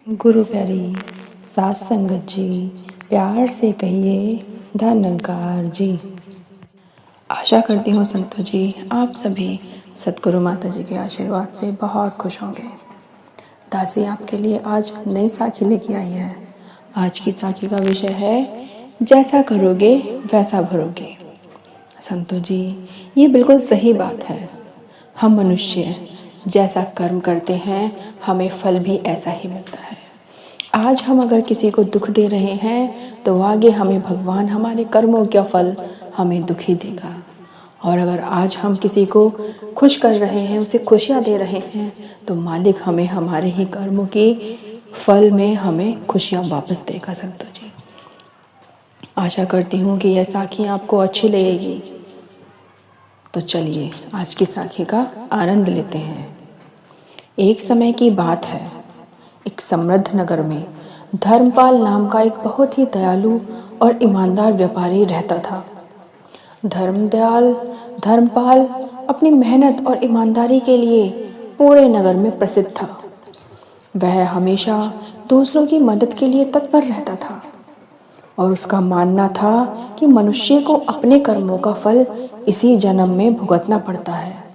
गुरु प्यारी सात संगत जी, प्यार से कहिए धनंकार जी। आशा करती हूँ संतों जी आप सभी सतगुरु माता जी के आशीर्वाद से बहुत खुश होंगे। दासी आपके लिए आज नई साखी लेके आई है। आज की साखी का विषय है जैसा करोगे वैसा भरोगे। संतों जी ये बिल्कुल सही बात है। हम मनुष्य जैसा कर्म करते हैं हमें फल भी ऐसा ही मिलता है। आज हम अगर किसी को दुख दे रहे हैं तो आगे हमें भगवान हमारे कर्मों का फल हमें दुख ही देगा। और अगर आज हम किसी को खुश कर रहे हैं, उसे खुशियाँ दे रहे हैं तो मालिक हमें हमारे ही कर्मों की फल में हमें खुशियाँ वापस देगा। संतों जी आशा करती हूँ कि यह साखी आपको अच्छी लगेगी। तो चलिए आज की साखी का आनंद लेते हैं। एक समय की बात है, एक समृद्ध नगर में धर्मपाल नाम का एक बहुत ही दयालु और ईमानदार व्यापारी रहता था। धर्मपाल अपनी मेहनत और ईमानदारी के लिए पूरे नगर में प्रसिद्ध था। वह हमेशा दूसरों की मदद के लिए तत्पर रहता था और उसका मानना था कि मनुष्य को अपने कर्मों का फल इसी जन्म में भुगतना पड़ता है।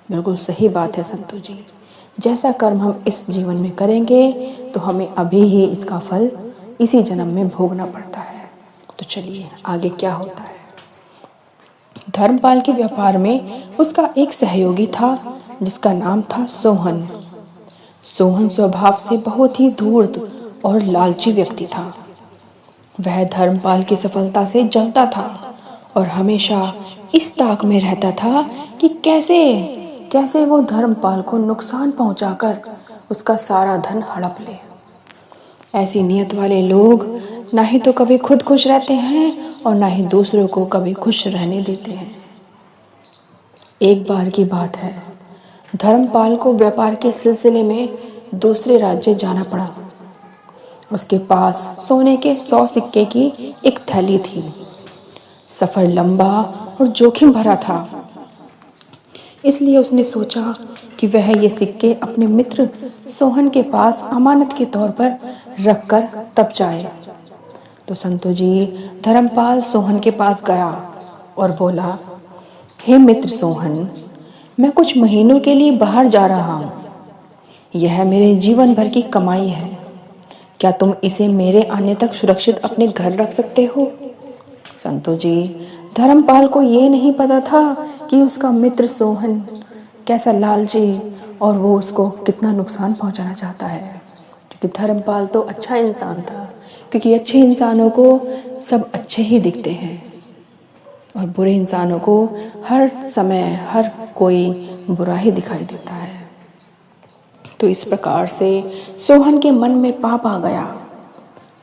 बिल्कुल सही बात है संतों जी। जैसा कर्म हम इस जीवन में करेंगे तो हमें अभी ही इसका फल इसी जन्म में भोगना पड़ता है। तो चलिए आगे क्या होता है। धर्मपाल के व्यापार में उसका एक सहयोगी था जिसका नाम था सोहन। सोहन स्वभाव से बहुत ही धूर्त और लालची व्यक्ति था। वह धर्मपाल की सफलता से जलता था और हमेशा इस ताक में रहता था कि कैसे वो धर्मपाल को नुकसान पहुंचाकर उसका सारा धन हड़प ले। ऐसी नियत वाले लोग ना ही तो कभी खुद खुश रहते हैं और ना ही दूसरों को कभी खुश रहने देते हैं। एक बार की बात है, धर्मपाल को व्यापार के सिलसिले में दूसरे राज्य जाना पड़ा। उसके पास सोने के 100 सिक्के की एक थैली थी। सफर लंबा और जोखिम भरा था, इसलिए उसने सोचा कि वह ये सिक्के अपने मित्र सोहन के पास अमानत के तौर पर रखकर तब जाए। तो संतों जी धर्मपाल सोहन के पास गया और बोला, हे मित्र सोहन, मैं कुछ महीनों के लिए बाहर जा रहा हूँ। यह मेरे जीवन भर की कमाई है। क्या तुम इसे मेरे आने तक सुरक्षित अपने घर रख सकते हो? संतों जी धर्मपाल को ये नहीं पता था कि उसका मित्र सोहन कैसा लालची और वो उसको कितना नुकसान पहुंचाना चाहता है। क्योंकि धर्मपाल तो अच्छा इंसान था, क्योंकि अच्छे इंसानों को सब अच्छे ही दिखते हैं और बुरे इंसानों को हर समय हर कोई बुरा ही दिखाई देता है। तो इस प्रकार से सोहन के मन में पाप आ गया।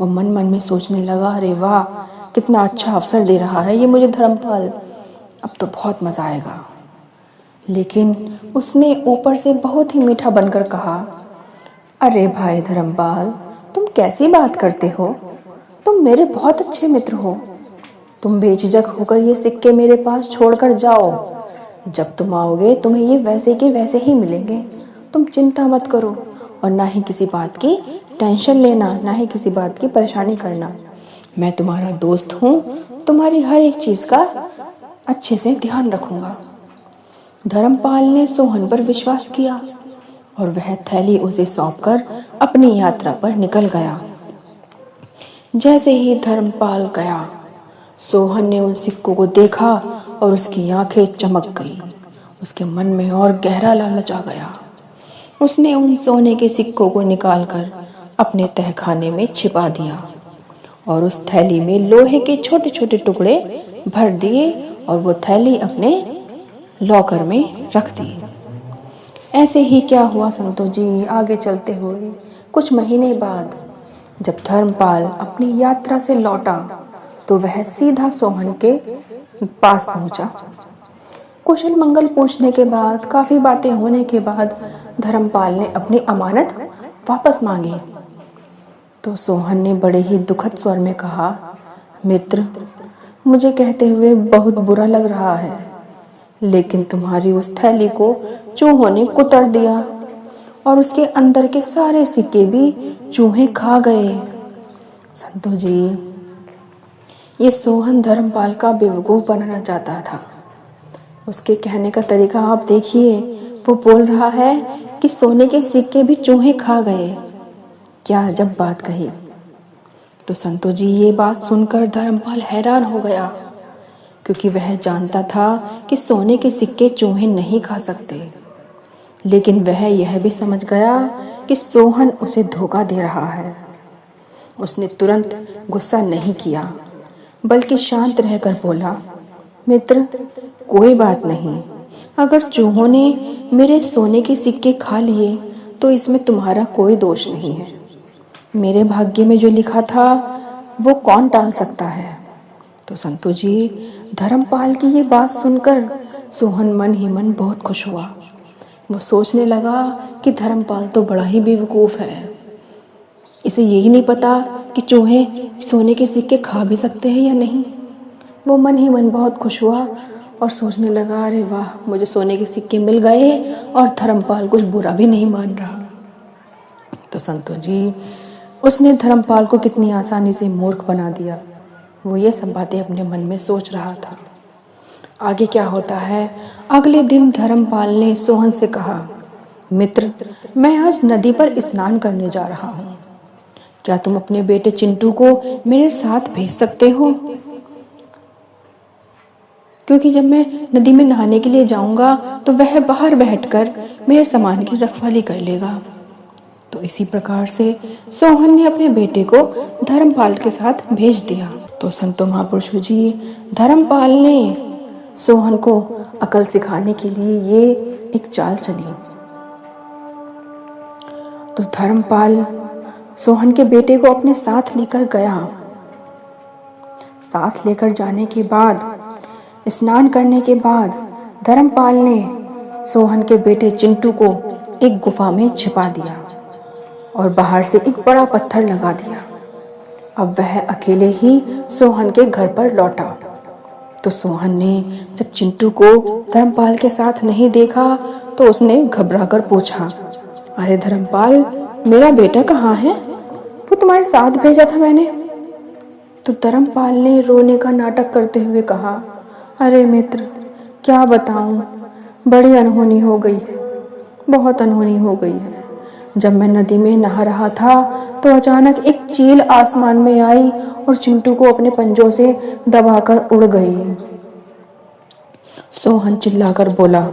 वो मन में सोचने लगा, अरे वाह कितना अच्छा अवसर दे रहा है ये मुझे धर्मपाल, अब तो बहुत मजा आएगा। लेकिन उसने ऊपर से बहुत ही मीठा बनकर कहा, अरे भाई धर्मपाल, तुम कैसी बात करते हो? तुम मेरे बहुत अच्छे मित्र हो। तुम बेझिझक होकर ये सिक्के मेरे पास छोड़कर जाओ। जब तुम आओगे तुम्हें ये वैसे के वैसे ही मिलेंगे। तुम चिंता मत करो और ना ही किसी बात की टेंशन लेना, ना ही किसी बात की परेशानी करना। मैं तुम्हारा दोस्त हूँ, तुम्हारी हर एक चीज़ का अच्छे से ध्यान रखूँगा। धर्मपाल ने सोहन पर विश्वास किया और वह थैली उसे सौंपकर अपनी यात्रा पर निकल गया। जैसे ही धर्मपाल गया, सोहन ने उन सिक्कों को देखा और उसकी आंखें चमक गई। उसके मन में और गहरा लालच आ गया। उसने उन सोने के सिक्कों को निकालकर अपने तहखाने में छिपा दिया और उस थैली में लोहे के छोटे छोटे टुकड़े भर दिए और वो थैली अपने लॉकर में रख दी। ऐसे ही क्या हुआ संतों जी, आगे चलते हुए कुछ महीने बाद जब धर्मपाल अपनी यात्रा से लौटा तो वह सीधा सोहन के पास पहुंचा। कुशल मंगल पूछने के बाद, काफी बातें होने के बाद धर्मपाल ने अपनी अमानत वापस मांगी। तो सोहन ने बड़े ही दुखद स्वर में कहा, मित्र, मुझे कहते हुए बहुत बुरा लग रहा है, लेकिन तुम्हारी उस थैली को चूहों ने कुतर दिया और उसके अंदर के सारे सिक्के भी चूहे खा गए। संतो जी, ये सोहन धर्मपाल का बेवकूफ़ बनाना चाहता था। उसके कहने का तरीका आप देखिए, वो बोल रहा है कि सोने के सिक्के भी चूहे खा गए। क्या अजब बात कही। तो संतो जी, ये बात सुनकर धर्मपाल हैरान हो गया, क्योंकि वह जानता था कि सोने के सिक्के चूहे नहीं खा सकते। लेकिन वह यह भी समझ गया कि सोहन उसे धोखा दे रहा है। उसने तुरंत गुस्सा नहीं किया, बल्कि शांत रहकर बोला, मित्र, कोई बात नहीं। अगर चूहों ने मेरे सोने के सिक्के खा लिए तो इसमें तुम्हारा कोई दोष नहीं है। मेरे भाग्य में जो लिखा था वो कौन टाल सकता है। तो संतो जी, धर्मपाल की ये बात सुनकर सोहन मन ही मन बहुत खुश हुआ। वो सोचने लगा कि धर्मपाल तो बड़ा ही बेवकूफ़ है। इसे यही नहीं पता कि चूहे सोने के सिक्के खा भी सकते हैं या नहीं। वो मन ही मन बहुत खुश हुआ और सोचने लगा, अरे वाह, मुझे सोने के सिक्के मिल गए और धर्मपाल कुछ बुरा भी नहीं मान रहा। तो संतो जी, उसने धर्मपाल को कितनी आसानी से मूर्ख बना दिया। वो ये सब बातें अपने मन में सोच रहा था। आगे क्या होता है। अगले दिन धर्मपाल ने सोहन से कहा, मित्र, मैं आज नदी पर स्नान करने जा रहा हूँ। क्या तुम अपने बेटे चिंटू को मेरे साथ भेज सकते हो? क्योंकि जब मैं नदी में नहाने के लिए जाऊंगा तो वह बाहर बैठकर मेरे सामान की रखवाली कर लेगा। तो इसी प्रकार से सोहन ने अपने बेटे को धर्मपाल के साथ भेज दिया। तो संतो महापुरुषों जी, धर्मपाल ने सोहन को अकल सिखाने के लिए ये एक चाल चली। तो धर्मपाल सोहन के बेटे को अपने साथ लेकर गया। साथ लेकर जाने के बाद, स्नान करने के बाद, धर्मपाल ने सोहन के बेटे चिंटू को एक गुफा में छिपा दिया और बाहर से एक बड़ा पत्थर लगा दिया। अब वह अकेले ही सोहन के घर पर लौटा। तो सोहन ने जब चिंटू को धर्मपाल के साथ नहीं देखा तो उसने घबराकर पूछा, अरे धर्मपाल, मेरा बेटा कहाँ है? वो तुम्हारे साथ भेजा था मैंने। तो धर्मपाल ने रोने का नाटक करते हुए कहा, अरे मित्र, क्या बताऊं, बड़ी अनहोनी हो गई है, बहुत अनहोनी हो गई है। जब मैं नदी में नहा रहा था तो अचानक एक चील आसमान में आई और चिंटू को अपने पंजों से दबाकर उड़ गई। सोहन चिल्लाकर बोला,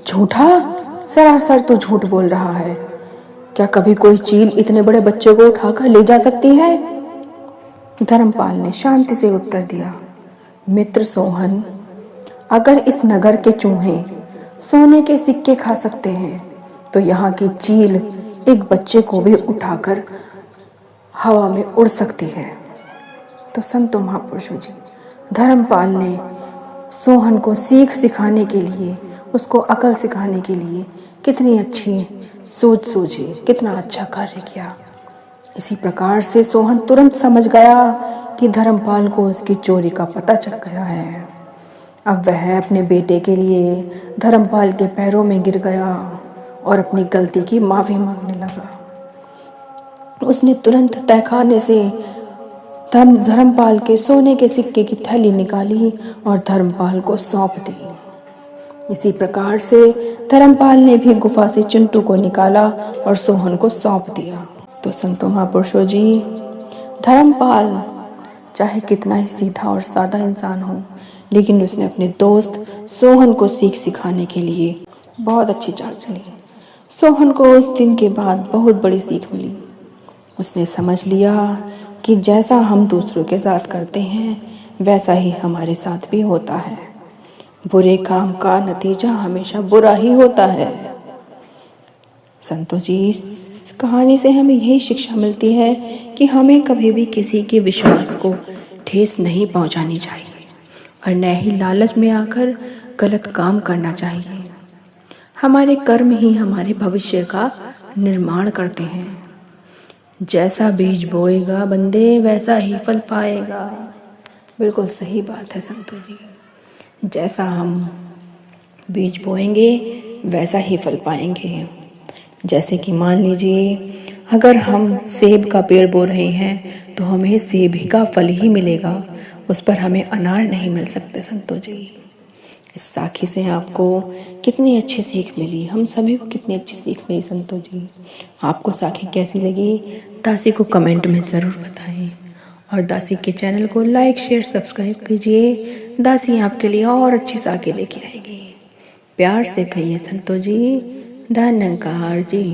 झूठा, सरासर तू झूठ बोल रहा है। क्या कभी कोई चील इतने बड़े बच्चे को उठाकर ले जा सकती है? धर्मपाल ने शांति से उत्तर दिया, मित्र सोहन, अगर इस नगर के चूहे सोने के सिक्के खा सकते हैं तो यहाँ की चील एक बच्चे को भी उठाकर हवा में उड़ सकती है। तो संतो महापुरुषों जी, धर्मपाल ने सोहन को सीख सिखाने के लिए, उसको अकल सिखाने के लिए कितनी अच्छी सोच सूझी, कितना अच्छा कार्य किया। इसी प्रकार से सोहन तुरंत समझ गया कि धर्मपाल को उसकी चोरी का पता चल गया है। अब वह अपने बेटे के लिए धर्मपाल के पैरों में गिर गया और अपनी गलती की माफ़ी मांगने लगा। उसने तुरंत तहखाने से धर्मपाल के सोने के सिक्के की थैली निकाली और धर्मपाल को सौंप दी। इसी प्रकार से धर्मपाल ने भी गुफा से चिंटू को निकाला और सोहन को सौंप दिया। तो संतो महापुरुषों जी, धर्मपाल चाहे कितना ही सीधा और सादा इंसान हो, लेकिन उसने अपने दोस्त सोहन को सीख सिखाने के लिए बहुत अच्छी चाल चली। सोहन को उस दिन के बाद बहुत बड़ी सीख मिली। उसने समझ लिया कि जैसा हम दूसरों के साथ करते हैं वैसा ही हमारे साथ भी होता है। बुरे काम का नतीजा हमेशा बुरा ही होता है। संतो जी, इस कहानी से हमें यही शिक्षा मिलती है कि हमें कभी भी किसी के विश्वास को ठेस नहीं पहुंचानी चाहिए और न ही लालच में आकर गलत काम करना चाहिए। हमारे कर्म ही हमारे भविष्य का निर्माण करते हैं। जैसा बीज बोएगा बंदे वैसा ही फल पाएगा। बिल्कुल सही बात है संतो जी, जैसा हम बीज बोएंगे वैसा ही फल पाएंगे। जैसे कि मान लीजिए अगर हम सेब का पेड़ बो रहे हैं तो हमें सेब ही का फल ही मिलेगा, उस पर हमें अनार नहीं मिल सकते संतों जी। इस साखी से आपको कितनी अच्छी सीख मिली, हम सभी को कितनी अच्छी सीख मिली संतों जी। आपको साखी कैसी लगी दासी को कमेंट में ज़रूर बताएं और दासी के चैनल को लाइक शेयर सब्सक्राइब कीजिए। दासी आपके लिए और अच्छी साखी लेके आएगी। प्यार से कहिए संतों जी, धन्यकार जी।